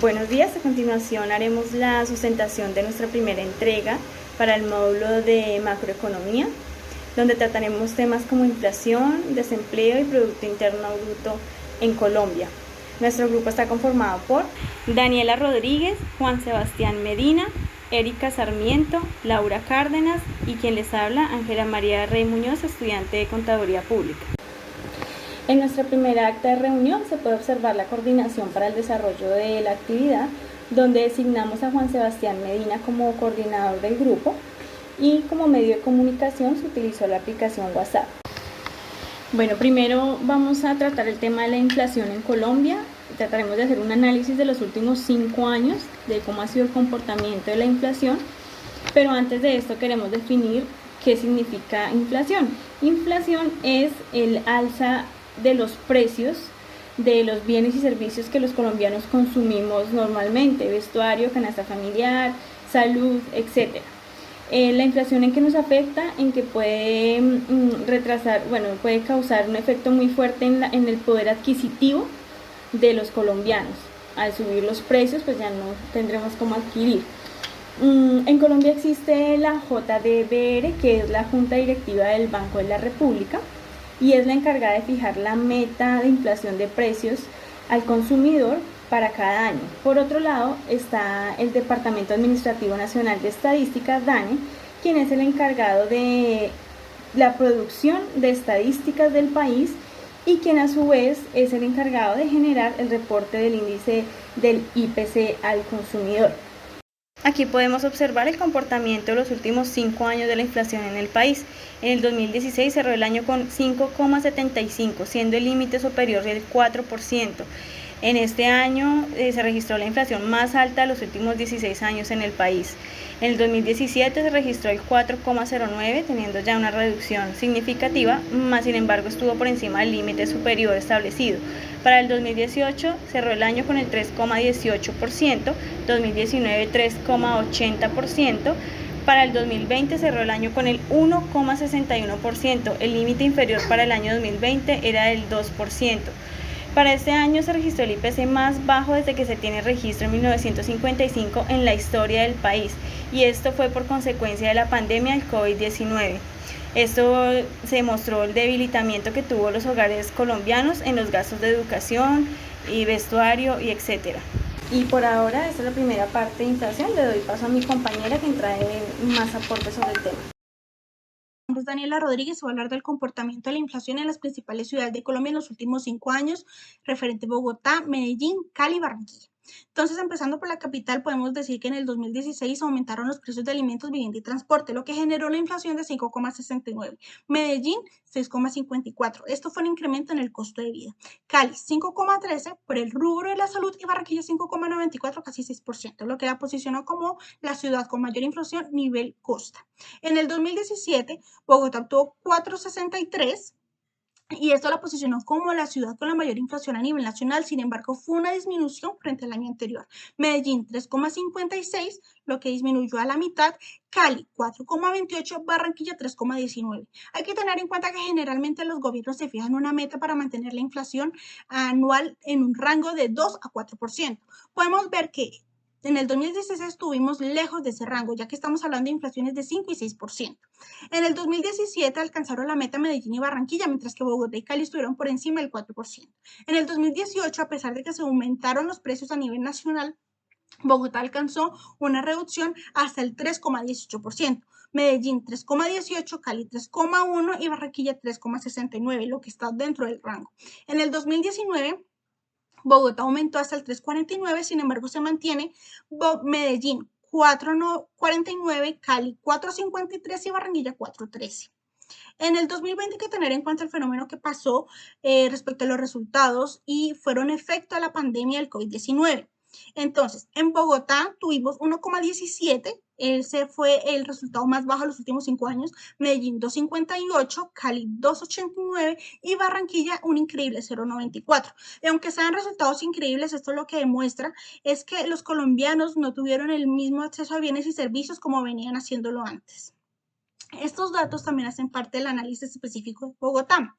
Buenos días, a continuación haremos la sustentación de nuestra primera entrega para el módulo de macroeconomía, donde trataremos temas como inflación, desempleo y Producto Interno Bruto en Colombia. Nuestro grupo está conformado por Daniela Rodríguez, Juan Sebastián Medina, Erika Sarmiento, Laura Cárdenas y quien les habla, Ángela María Rey Muñoz, estudiante de Contaduría Pública. En nuestra primera acta de reunión se puede observar la coordinación para el desarrollo de la actividad, donde designamos a Juan Sebastián Medina como coordinador del grupo y como medio de comunicación se utilizó la aplicación WhatsApp. Bueno, primero vamos a tratar el tema de la inflación en Colombia. Trataremos de hacer un análisis de los últimos 5 años, de cómo ha sido el comportamiento de la inflación, pero antes de esto queremos definir qué significa inflación. Inflación es el alza de los precios de los bienes y servicios que los colombianos consumimos normalmente, vestuario, canasta familiar, salud, etc. La inflación en que nos afecta, en que puede puede causar un efecto muy fuerte en el poder adquisitivo de los colombianos. Al subir los precios, pues ya no tendremos cómo adquirir. En Colombia existe la JDBR, que es la Junta Directiva del Banco de la República, y es la encargada de fijar la meta de inflación de precios al consumidor para cada año. Por otro lado está el Departamento Administrativo Nacional de Estadística, DANE, quien es el encargado de la producción de estadísticas del país y quien a su vez es el encargado de generar el reporte del índice del IPC al consumidor. Aquí podemos observar el comportamiento de los últimos 5 años de la inflación en el país. En el 2016 cerró el año con 5,75, siendo el límite superior del 4%. En este año se registró la inflación más alta de los últimos 16 años en el país. En el 2017 se registró el 4,09, teniendo ya una reducción significativa, más sin embargo estuvo por encima del límite superior establecido. Para el 2018 cerró el año con el 3,18%, 2019 3,80%, para el 2020 cerró el año con el 1,61%, el límite inferior para el año 2020 era del 2%. Para este año se registró el IPC más bajo desde que se tiene registro en 1955 en la historia del país, y esto fue por consecuencia de la pandemia del COVID-19. Esto se demostró el debilitamiento que tuvo los hogares colombianos en los gastos de educación y vestuario y etcétera. Y por ahora, esta es la primera parte de inflación. Le doy paso a mi compañera que trae más aportes sobre el tema. Mi nombre es Daniela Rodríguez, voy a hablar del comportamiento de la inflación en las principales ciudades de Colombia en los últimos 5 años, referente a Bogotá, Medellín, Cali y Barranquilla. Entonces, empezando por la capital, podemos decir que en el 2016 aumentaron los precios de alimentos, vivienda y transporte, lo que generó una inflación de 5,69. Medellín, 6,54. Esto fue un incremento en el costo de vida. Cali, 5,13 por el rubro de la salud y Barranquilla, 5,94, casi 6%, lo que la posicionó como la ciudad con mayor inflación nivel costa. En el 2017, Bogotá obtuvo 4,63 y esto la posicionó como la ciudad con la mayor inflación a nivel nacional. Sin embargo, fue una disminución frente al año anterior. Medellín 3,56, lo que disminuyó a la mitad. Cali 4,28, Barranquilla 3,19. Hay que tener en cuenta que generalmente los gobiernos se fijan una meta para mantener la inflación anual en un rango de 2 a 4%. Podemos ver que en el 2016 estuvimos lejos de ese rango, ya que estamos hablando de inflaciones de 5 y 6%. En el 2017 alcanzaron la meta Medellín y Barranquilla, mientras que Bogotá y Cali estuvieron por encima del 4%. En el 2018, a pesar de que se aumentaron los precios a nivel nacional, Bogotá alcanzó una reducción hasta el 3,18%. Medellín 3,18, Cali 3,1 y Barranquilla 3,69, lo que está dentro del rango. En el 2019, Bogotá aumentó hasta el 3,49, sin embargo se mantiene. Medellín 4,49, Cali 4,53 y Barranquilla 4,13. En el 2020 hay que tener en cuenta el fenómeno que pasó respecto a los resultados y fueron efecto de la pandemia del COVID-19. Entonces, en Bogotá tuvimos 1,17, ese fue el resultado más bajo de los últimos 5 años, Medellín 2,58, Cali 2,89 y Barranquilla un increíble 0,94. Y aunque sean resultados increíbles, esto lo que demuestra es que los colombianos no tuvieron el mismo acceso a bienes y servicios como venían haciéndolo antes. Estos datos también hacen parte del análisis específico de Bogotá.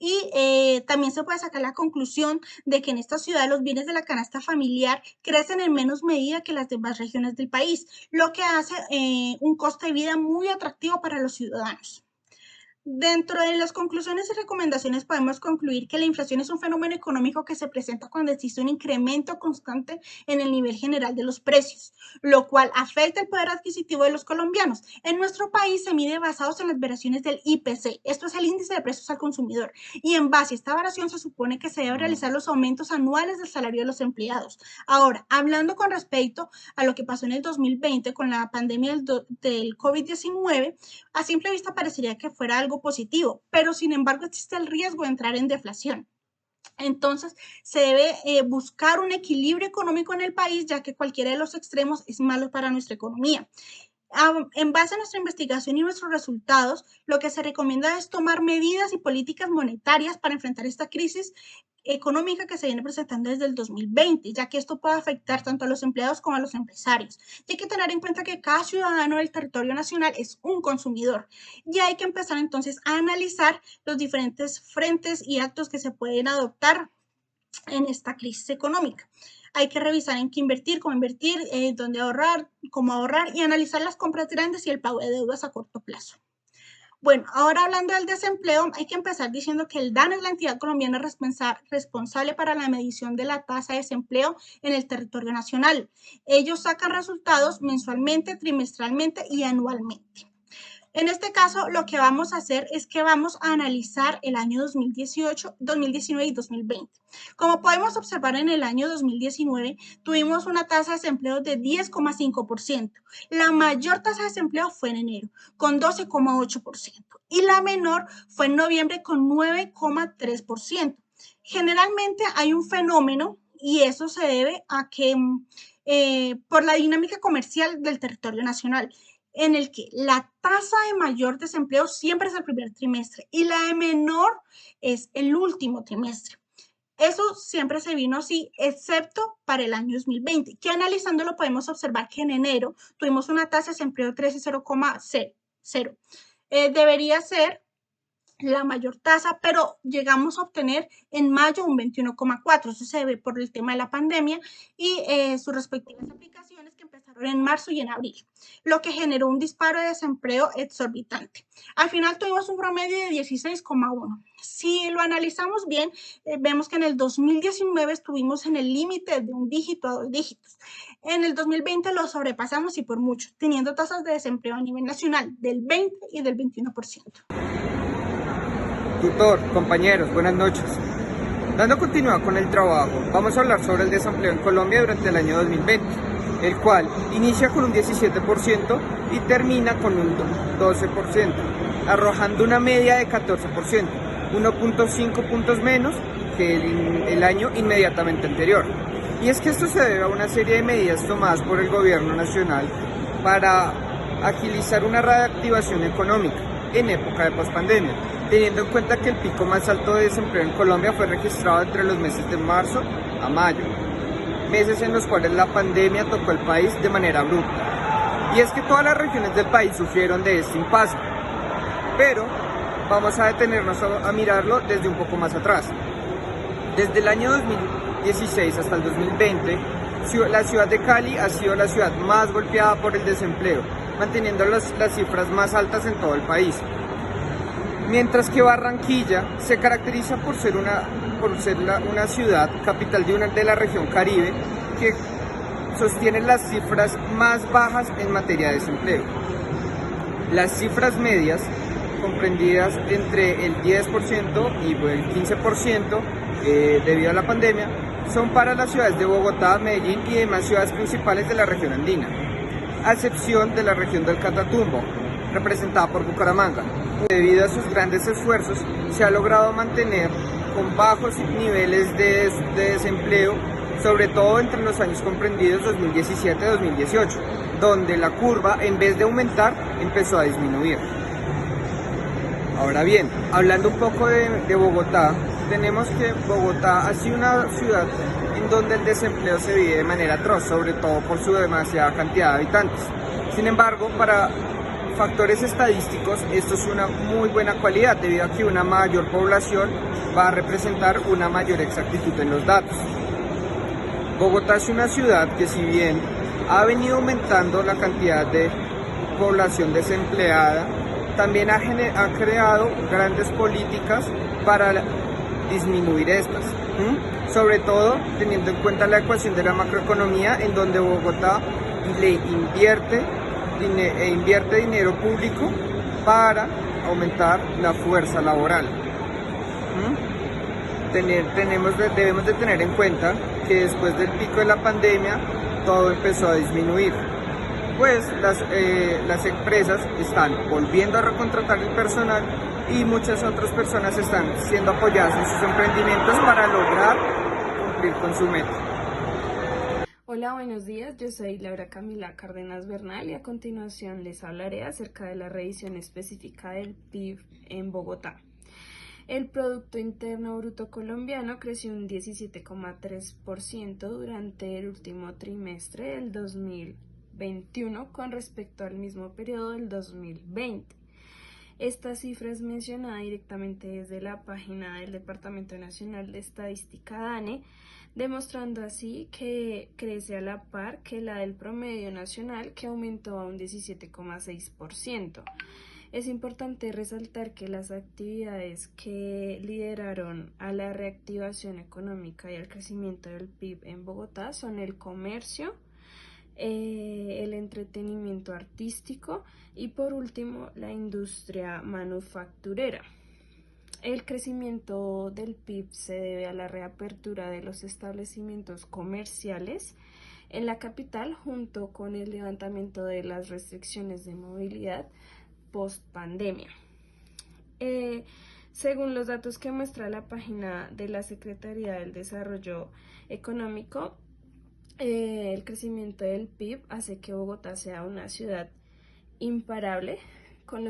Y también se puede sacar la conclusión de que en esta ciudad los bienes de la canasta familiar crecen en menos medida que las demás regiones del país, lo que hace un costo de vida muy atractivo para los ciudadanos. Dentro de las conclusiones y recomendaciones podemos concluir que la inflación es un fenómeno económico que se presenta cuando existe un incremento constante en el nivel general de los precios, lo cual afecta el poder adquisitivo de los colombianos. En nuestro país se mide basados en las variaciones del IPC, esto es el índice de precios al consumidor, y en base a esta variación se supone que se deben realizar los aumentos anuales del salario de los empleados. Ahora, hablando con respecto a lo que pasó en el 2020 con la pandemia del COVID-19, a simple vista parecería que fuera algo positivo, pero sin embargo existe el riesgo de entrar en deflación. Entonces, se debe buscar un equilibrio económico en el país, ya que cualquiera de los extremos es malo para nuestra economía. En base a nuestra investigación y nuestros resultados, lo que se recomienda es tomar medidas y políticas monetarias para enfrentar esta crisis económica que se viene presentando desde el 2020, ya que esto puede afectar tanto a los empleados como a los empresarios. Y hay que tener en cuenta que cada ciudadano del territorio nacional es un consumidor y hay que empezar entonces a analizar los diferentes frentes y actos que se pueden adoptar en esta crisis económica. Hay que revisar en qué invertir, cómo invertir, dónde ahorrar, cómo ahorrar y analizar las compras grandes y el pago de deudas a corto plazo. Bueno, ahora hablando del desempleo, hay que empezar diciendo que el DANE es la entidad colombiana responsable para la medición de la tasa de desempleo en el territorio nacional. Ellos sacan resultados mensualmente, trimestralmente y anualmente. En este caso, lo que vamos a hacer es que vamos a analizar el año 2018, 2019 y 2020. Como podemos observar, en el año 2019 tuvimos una tasa de desempleo de 10,5%. La mayor tasa de desempleo fue en enero, con 12,8%. Y la menor fue en noviembre, con 9,3%. Generalmente hay un fenómeno, y eso se debe a que por la dinámica comercial del territorio nacional, en el que la tasa de mayor desempleo siempre es el primer trimestre y la de menor es el último trimestre. Eso siempre se vino así, excepto para el año 2020, que analizándolo podemos observar que en enero tuvimos una tasa de desempleo de 13,0. Debería ser la mayor tasa, pero llegamos a obtener en mayo un 21,4. Eso se debe por el tema de la pandemia y sus respectivas aplicaciones que empezaron en marzo y en abril, lo que generó un disparo de desempleo exorbitante. Al final tuvimos un promedio de 16,1. Si lo analizamos bien, vemos que en el 2019 estuvimos en el límite de un dígito a 2 dígitos. En el 2020 lo sobrepasamos y por mucho, teniendo tasas de desempleo a nivel nacional del 20 y del 21%. Tutor, compañeros, buenas noches. Dando continuidad con el trabajo, vamos a hablar sobre el desempleo en Colombia durante el año 2020, el cual inicia con un 17% y termina con un 12%, arrojando una media de 14%, 1.5 puntos menos que el año inmediatamente anterior. Y es que esto se debe a una serie de medidas tomadas por el gobierno nacional para agilizar una reactivación económica en época de pospandemia, teniendo en cuenta que el pico más alto de desempleo en Colombia fue registrado entre los meses de marzo a mayo, meses en los cuales la pandemia tocó el país de manera abrupta. Y es que todas las regiones del país sufrieron de este impasse, pero vamos a detenernos a mirarlo desde un poco más atrás. Desde el año 2016 hasta el 2020, la ciudad de Cali ha sido la ciudad más golpeada por el desempleo, manteniendo las cifras más altas en todo el país. Mientras que Barranquilla se caracteriza por ser una ciudad capital de la región Caribe que sostiene las cifras más bajas en materia de desempleo. Las cifras medias, comprendidas entre el 10% y el 15% debido a la pandemia, son para las ciudades de Bogotá, Medellín y demás ciudades principales de la región andina, a excepción de la región del Catatumbo, representada por Bucaramanga. Debido a sus grandes esfuerzos, se ha logrado mantener con bajos niveles de desempleo, sobre todo entre los años comprendidos 2017-2018, donde la curva, en vez de aumentar, empezó a disminuir. Ahora bien, hablando un poco de Bogotá, tenemos que Bogotá ha sido una ciudad en donde el desempleo se vive de manera atroz, sobre todo por su demasiada cantidad de habitantes. Sin embargo, para factores estadísticos, esto es una muy buena cualidad debido a que una mayor población va a representar una mayor exactitud en los datos. Bogotá es una ciudad que, si bien ha venido aumentando la cantidad de población desempleada, también ha creado grandes políticas para disminuir estas, sobre todo teniendo en cuenta la ecuación de la macroeconomía, en donde Bogotá le invierte dinero público para aumentar la fuerza laboral. Debemos de tener en cuenta que después del pico de la pandemia todo empezó a disminuir, pues las empresas están volviendo a recontratar el personal y muchas otras personas están siendo apoyadas en sus emprendimientos para lograr cumplir con su meta. Hola, buenos días, yo soy Laura Camila Cárdenas Bernal y a continuación les hablaré acerca de la revisión específica del PIB en Bogotá. El Producto Interno Bruto colombiano creció un 17,3% durante el último trimestre del 2021 con respecto al mismo periodo del 2020. Esta cifra es mencionada directamente desde la página del Departamento Nacional de Estadística DANE, demostrando así que crece a la par que la del promedio nacional, que aumentó a un 17,6%. Es importante resaltar que las actividades que lideraron a la reactivación económica y al crecimiento del PIB en Bogotá son el comercio, el entretenimiento artístico y por último la industria manufacturera. El crecimiento del PIB se debe a la reapertura de los establecimientos comerciales en la capital junto con el levantamiento de las restricciones de movilidad post pandemia. Según los datos que muestra la página de la Secretaría del Desarrollo Económico, el crecimiento del PIB hace que Bogotá sea una ciudad imparable,